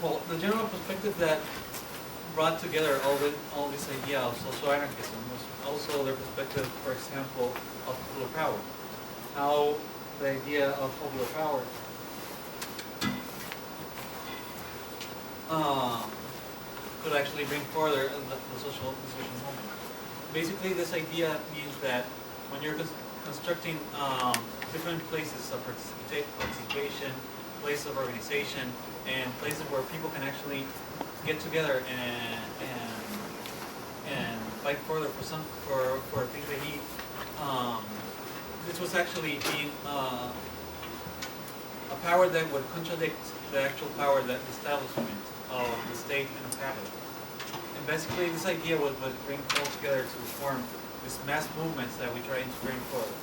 Well, the general perspective that brought together all this idea of social anarchism was also their perspective, for example, of popular power. How the idea of popular power could actually bring further the social movement. Basically, this idea means that when you're constructing different places of participation, places of organization, and places where people can actually get together and fight further for things they need. This was actually being a power that would contradict the actual power that the establishment of the state and the capital. And basically, this idea would bring all together to form these mass movements that we try to bring forward.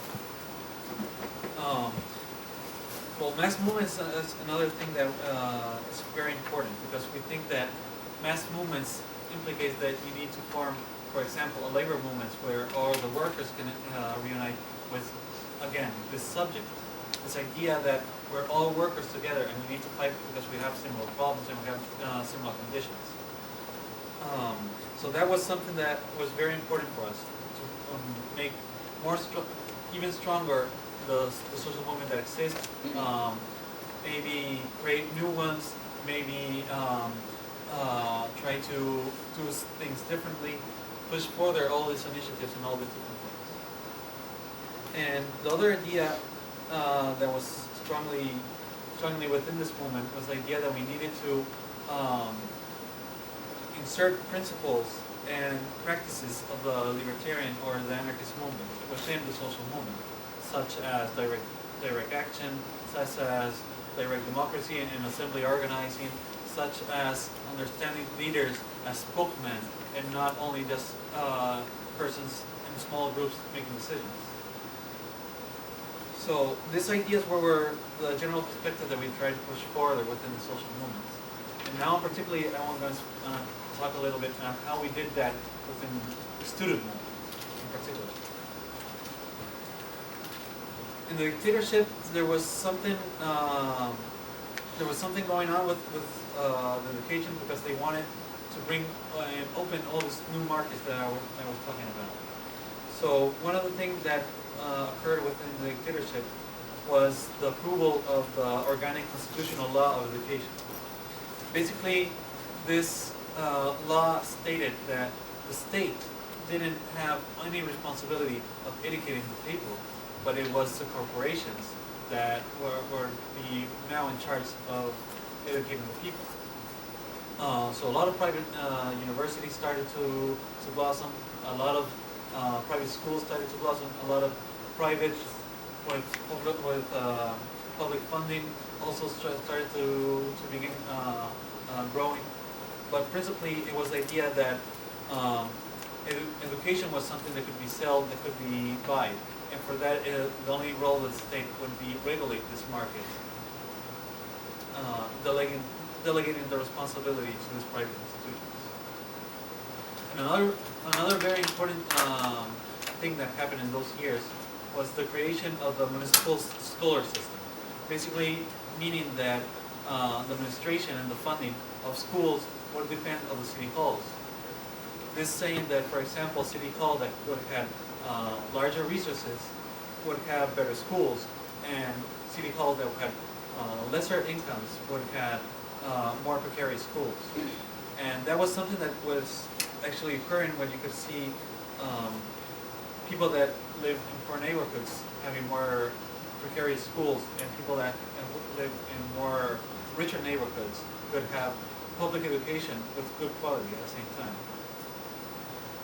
Well, mass movements is another thing that is very important, because we think that mass movements implicates that you need to form, for example, a labor movement where all the workers can reunite with, again, this subject, this idea that we're all workers together and we need to fight because we have similar problems and we have similar conditions. So that was something that was very important for us to make more even stronger the social movement that exists. Maybe create new ones. Maybe try to do things differently. Push further all these initiatives and all these different things. And the other idea that was strongly within this movement was the idea that we needed to insert principles and practices of the libertarian or the anarchist movement within the social movement, such as direct action, such as direct democracy and assembly organizing, such as understanding leaders as spokesmen and not only just persons in small groups making decisions. So these ideas were the general perspective that we tried to push forward within the social movements. And now particularly I want to talk a little bit about how we did that within the student movement in particular. In the dictatorship, there was something going on with the education, because they wanted to bring and open all these new markets that I was talking about. So one of the things that occurred within the dictatorship was the approval of the organic constitutional law of education. Basically, this law stated that the state didn't have any responsibility of educating the people, but it was the corporations that were now in charge of educating the people. So a lot of private universities started to blossom. A lot of private schools started to blossom. A lot of private with public funding also started to begin growing. But principally, it was the idea that education was something that could be sold, that could be bought. And for that, the only role of the state would be regulate this market, delegating the responsibility to these private institutions. And another very important thing that happened in those years was the creation of the municipal scholar system. Basically, meaning that the administration and the funding of schools would depend on the city halls. This saying that, for example, city hall that would have larger resources would have better schools, and city halls that would have lesser incomes would have more precarious schools. And that was something that was actually occurring when you could see people that live in poor neighborhoods having more precarious schools, and people that live in more richer neighborhoods could have public education with good quality at the same time.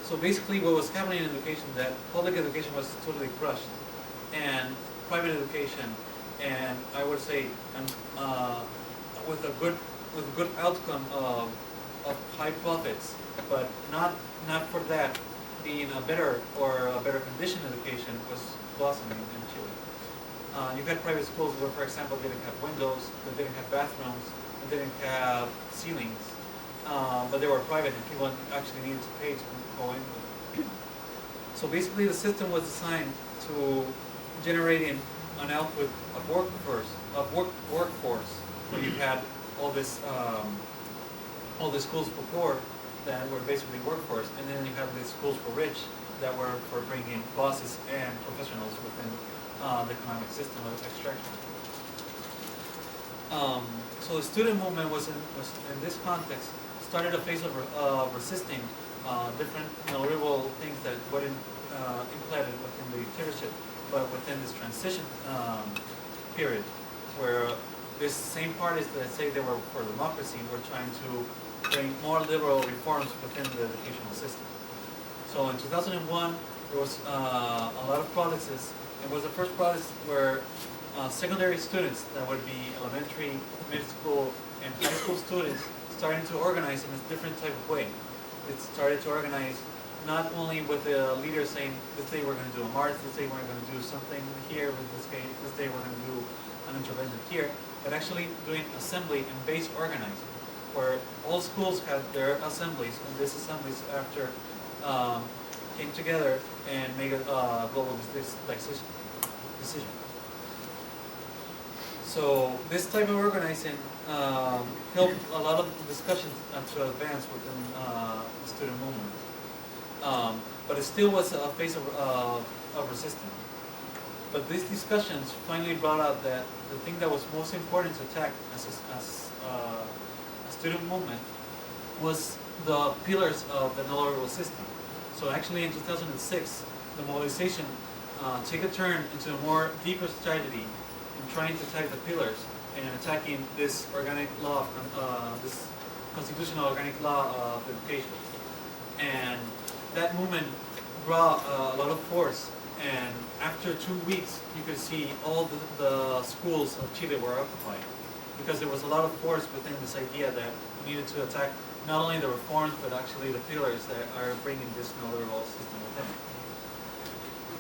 So basically what was happening in education, that public education was totally crushed, and private education, and I would say with a good outcome of high profits, but not for that being a better condition education was blossoming in Chile. You had private schools where, for example, they didn't have windows, they didn't have bathrooms, they didn't have ceilings, but they were private and people actually needed to pay to go in. So basically the system was designed to generating an output of workforce where you had all this all the schools for poor that were basically workforce, and then you have the schools for rich that were for bringing bosses and professionals within the economic system of extraction. So the student movement was in this context started a phase of resisting different liberal things that weren't implemented within the dictatorship, but within this transition period, where these same parties that say they were for democracy were trying to bring more liberal reforms within the educational system. So in 2001, there was a lot of protests. It was the first protest where secondary students, that would be elementary, middle school, and high school students, starting to organize in a different type of way. It started to organize not only with the leaders saying this day we're going to do a march, this day we're going to do something here, with this day we're going to do an intervention here, but actually doing assembly and base organizing, where all schools had their assemblies, and these assemblies after came together and made a global decision. So this type of organizing helped a lot of discussions to advance within the student movement. But it still was a phase of resistance. But these discussions finally brought out that the thing that was most important to attack as a student movement was the pillars of the neoliberal system. So actually in 2006, the mobilization took a turn into a more deeper strategy in trying to attack the pillars and attacking this organic law, this constitutional organic law of education. And that movement brought a lot of force, and after 2 weeks you could see all the schools of Chile were occupied, because there was a lot of force within this idea that we needed to attack not only the reforms but actually the pillars that are bringing this neoliberal system within.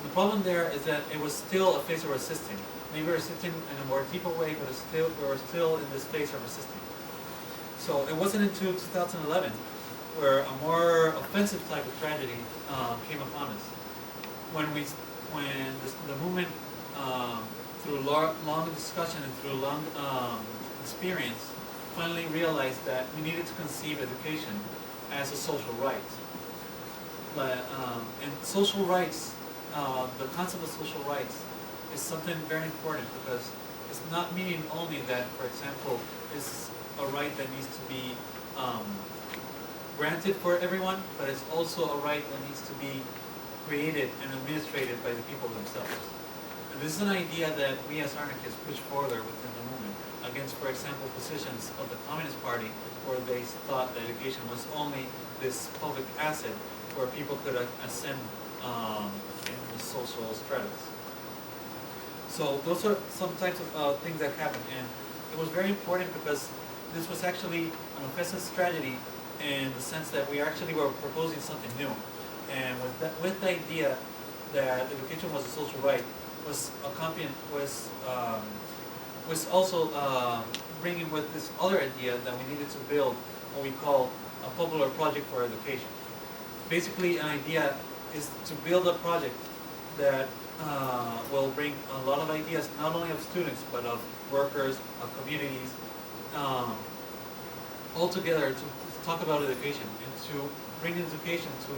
The problem there is that it was still a phase of resisting. Maybe resisting in a more deeper way, but we were still in this phase of resisting. So it wasn't until 2011 where a more offensive type of tragedy came upon us. When the movement, through long discussion and through long experience, finally realized that we needed to conceive education as a social right. And social rights, the concept of social rights is something very important, because it's not meaning only that, for example, it's a right that needs to be granted for everyone, but it's also a right that needs to be created and administrated by the people themselves. And this is an idea that we as anarchists push further within the movement against, for example, positions of the Communist Party, where they thought that education was only this public asset where people could ascend in the social stratus. So those are some types of things that happened, and it was very important because this was actually an offensive strategy in the sense that we actually were proposing something new. And with the idea that education was a social right, was accompanied was also bringing with this other idea that we needed to build what we call a popular project for education. Basically, an idea is to build a project that will bring a lot of ideas, not only of students, but of workers, of communities, all together to talk about education and to bring education to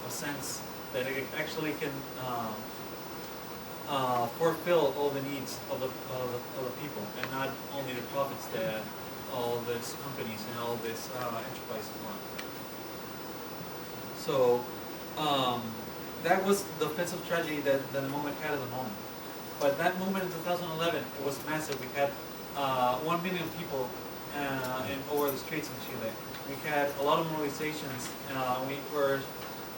a sense that it actually can fulfill all the needs of the people, and not only the profits that all these companies and all these enterprises want. So that was the offensive tragedy that the movement had at the moment. But that movement in 2011, it was massive. We had 1 million people over the streets in Chile. We had a lot of mobilizations. We were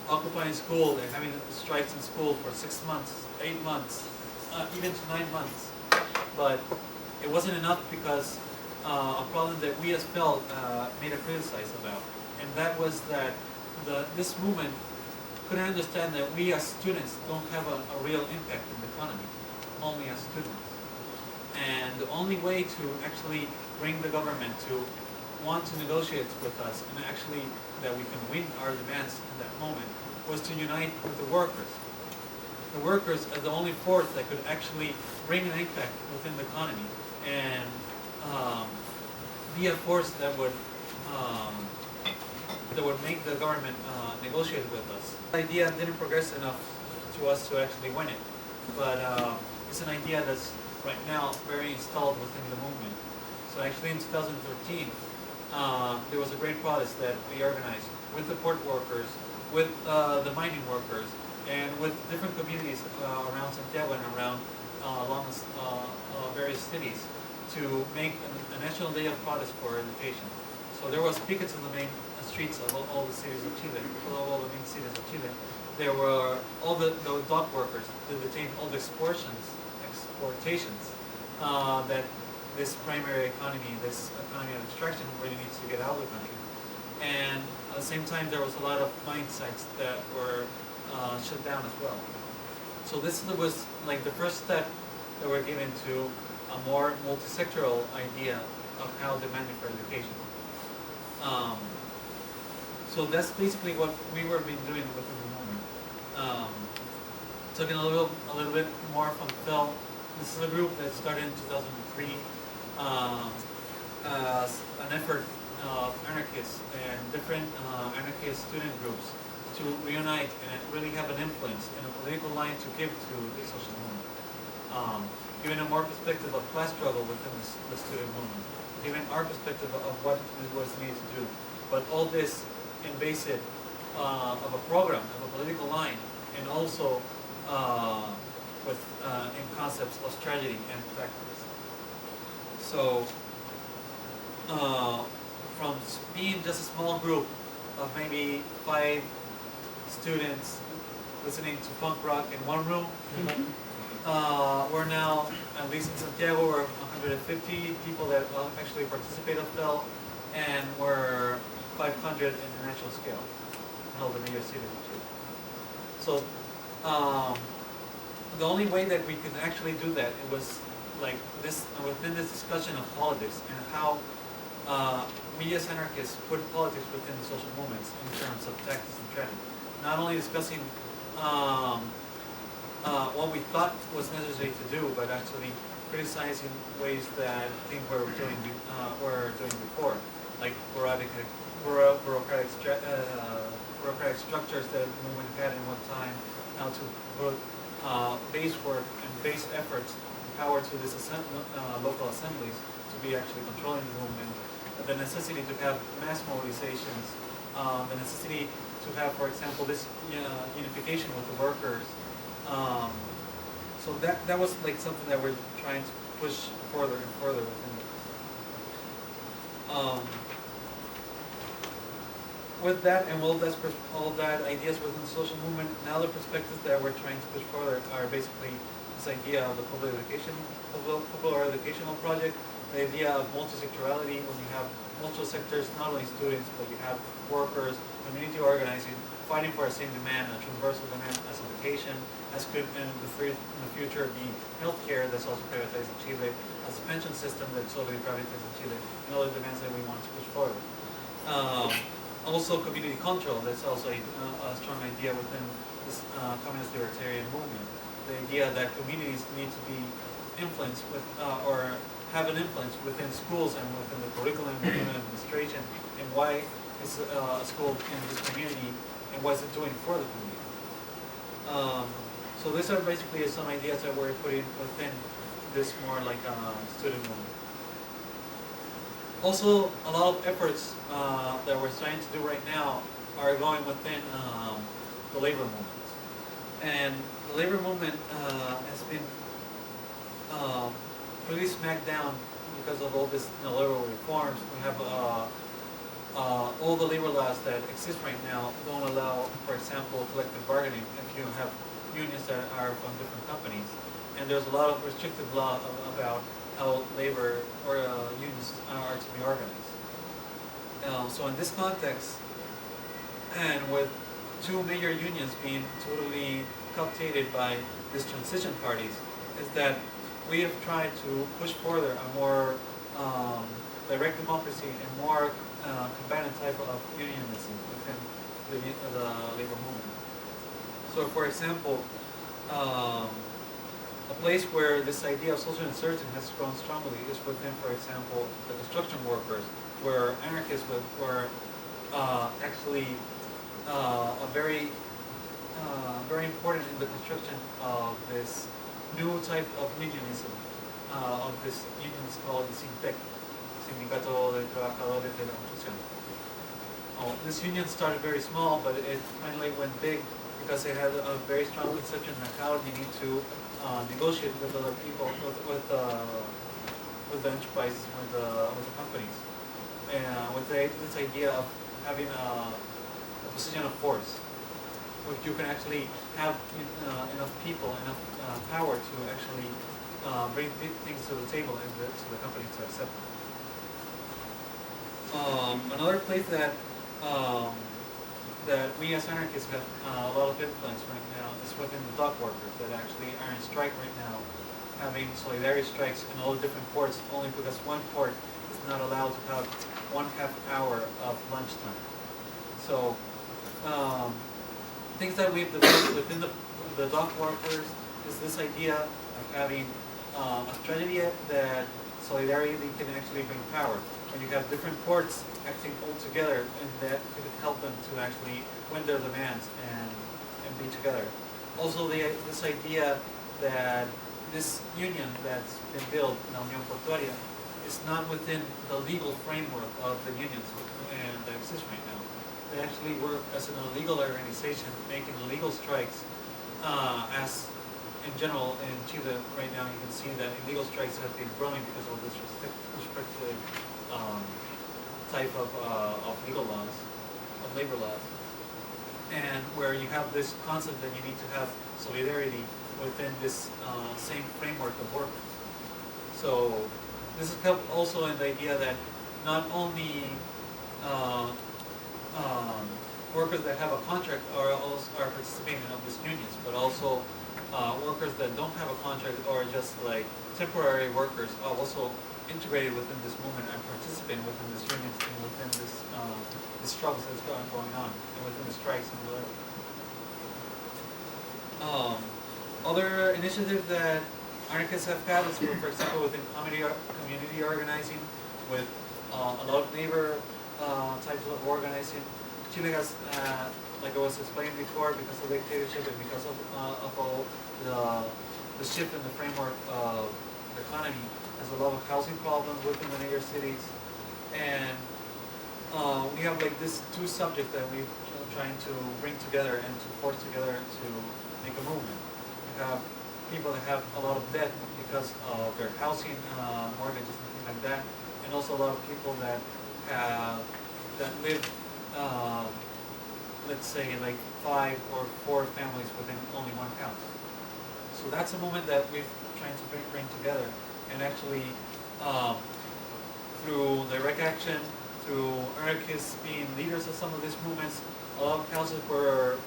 occupying school and having strikes in school for 6 months, 8 months, even to 9 months. But it wasn't enough, because a problem that we as felt made a criticize about, and that was that this movement couldn't understand that we as students don't have a real impact in the economy, only as students. And the only way to actually bring the government to want to negotiate with us, and actually that we can win our demands in that moment, was to unite with the workers. The workers are the only force that could actually bring an impact within the economy, and be a force that would that would make the government negotiate with us. The idea didn't progress enough to us to actually win it, but it's an idea that's right now very installed within the movement. So actually in 2013, there was a great protest that we organized with the port workers, with the mining workers, and with different communities around Santiago and around along various cities to make a national day of protest for education. So there was pickets in the main streets of all the cities of Chile, all the main cities of Chile. There were all the dock workers to detain all the exportations that this primary economy, this economy of extraction really needs to get out of the country. And at the same time, there was a lot of mine sites that were shut down as well. So this was like the first step that we're given to a more multi-sectoral idea of how demanding for education. So that's basically what we were been doing within the movement. Talking a little bit more from Phil. This is a group that started in 2003 as an effort of anarchists and different anarchist student groups to reunite and really have an influence and a political line to give to the social movement. Given a more perspective of class struggle within the student movement, given our perspective of what was needed to do, but all this in basis of a program, of a political line, and also in concepts of strategy and practice. So, from being just a small group of maybe 5 students listening to punk rock in one room, we're now, at least in Santiago, we're 150 people that actually participate in FEL, and we're 500 in the national scale in all the major cities of Chile. So the only way that we could actually do that, it was like this, within this discussion of politics and how we as anarchists put politics within the social movements in terms of tactics and trend. Not only discussing what we thought was necessary to do, but actually criticizing ways that things were doing before, like bureaucratic structures that the movement had in one time, how to put base work and base efforts power to these local assemblies to be actually controlling the movement, the necessity to have mass mobilizations, the necessity to have, for example, this unification with the workers. So that was like something that we're trying to push further and further within it. With that and all that ideas within the social movement, now the perspectives that we're trying to push forward are basically this idea of the popular educational project, the idea of multi-sectorality, when you have multiple sectors, not only students, but you have workers, community organizing, fighting for the same demand, a transversal demand as education, as could in the future be healthcare that's also privatized in Chile, as a pension system that's totally privatized in Chile, and other demands that we want to push forward. Also community control, that's also a strong idea within this communist libertarian movement. The idea that communities need to be influenced with, or have an influence within schools and within the curriculum and within administration, and why is a school in this community, and what is it doing for the community. So these are basically some ideas that we're putting within this more like student movement. Also, a lot of efforts that we're starting to do right now are going within the labor movement. And the labor movement has been really smacked down because of all this neoliberal reforms. We have all the labor laws that exist right now don't allow, for example, collective bargaining if you have unions that are from different companies. And there's a lot of restrictive law about how labor or unions are to be organized. So in this context, and with 2 major unions being totally cooptated by these transition parties, is that we have tried to push further a more direct democracy and more combatant type of unionism within the labor movement. So for example, a place where this idea of social insertion has grown strongly is within, for example, the construction workers, where anarchists were actually very important in the construction of this new type of unionism, of this union is called the SINTEC, Sindicato de Trabajadores de la Construcción. This union started very small, but it finally went big because it had a very strong conception of how you need to negotiate with other people, with the enterprises, with the companies, and with this idea of having a position of force, which you can actually have enough people, enough power to actually bring things to the table and to the company to accept them. Another place that we as anarchists have a lot of influence right now is within the dock workers that actually are in strike right now, having solidarity strikes in all the different ports only because one port is not allowed to have 1/2 hour of lunchtime. So things that we've developed within the dock workers is this idea of having a strategy that solidarity can actually bring power. When you have different ports acting all together, and that could help them to actually win their demands and be together. Also, this idea that this union that's been built, La Unión Portuaria, is not within the legal framework of the unions that exist right now. They actually work as an illegal organization, making illegal strikes. As in general in Chile right now, you can see that illegal strikes have been growing because of this restrictive type of legal laws, of labor laws, and where you have this concept that you need to have solidarity within this same framework of work. So this is also in the idea that not only workers that have a contract are participating of these unions, but also workers that don't have a contract or just like temporary workers are also integrated within this movement and participating within this unions and within this struggles that's going on and within the strikes and whatever. Other initiatives that anarchists have had is, for example, within community organizing, with a lot of neighbor types of organizing. Chile has, like I was explaining before, because of the dictatorship and because of all the shift in the framework of the economy, has a lot of housing problems within the neighbor cities, and we have like this two subjects that we're trying to bring together and to force together to make a movement. We have people that have a lot of debt because of their housing mortgages and things like that, and also a lot of people that live, let's say, like 5 or 4 families within only one house. So that's a movement that we're trying to bring together, and actually through direct action, through anarchists being leaders of some of these movements, a lot of houses were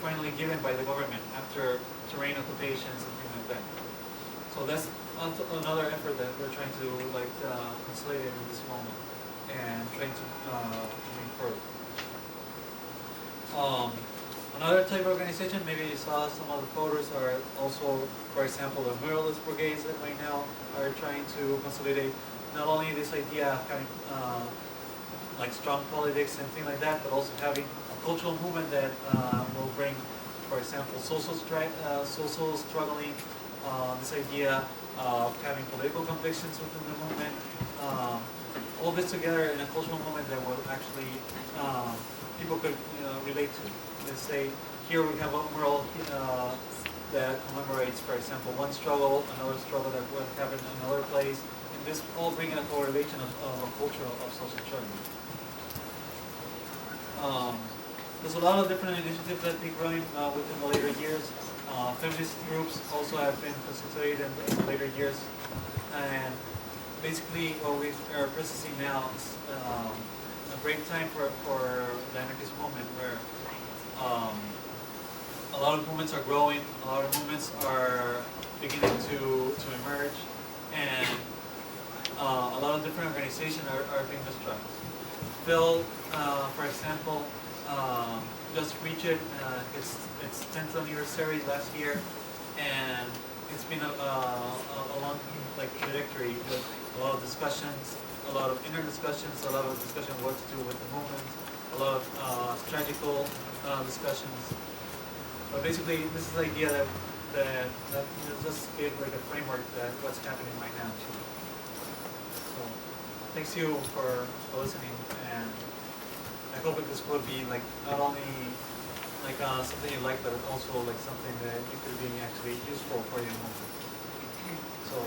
finally given by the government after terrain occupations and things like that. So that's another effort that we're trying to consolidate in this moment and trying to bring further. Another type of organization, maybe you saw some of the photos, are also, for example, the muralist brigades that right now are trying to consolidate not only this idea of having like strong politics and things like that, but also having a cultural movement that will bring, for example, social struggling, this idea of having political convictions within the movement, all this together in a cultural movement that will actually people could relate to. Let's say here we have a mural that commemorates, for example, one struggle, another struggle that would happen in another place, and this all bringing a correlation of a culture of social struggling. There's a lot of different initiatives that have been growing within the later years. Feminist groups also have been constituted in the later years, and basically what we are processing now is a great time for the anarchist movement, where a lot of movements are growing, a lot of movements are beginning to emerge, and a lot of different organizations are being destroyed. Phil, for example, just reached its 10th anniversary last year, and it's been a long trajectory with a lot of discussions, a lot of inner discussions, a lot of discussion of what to do with the movement, a lot of strategical discussions. But basically, this is the idea that just gave like a framework that what's happening right now. So, thanks you for listening, and I hope that this will be like not only like something you like, but also like something that you could be actually useful for your movement. So,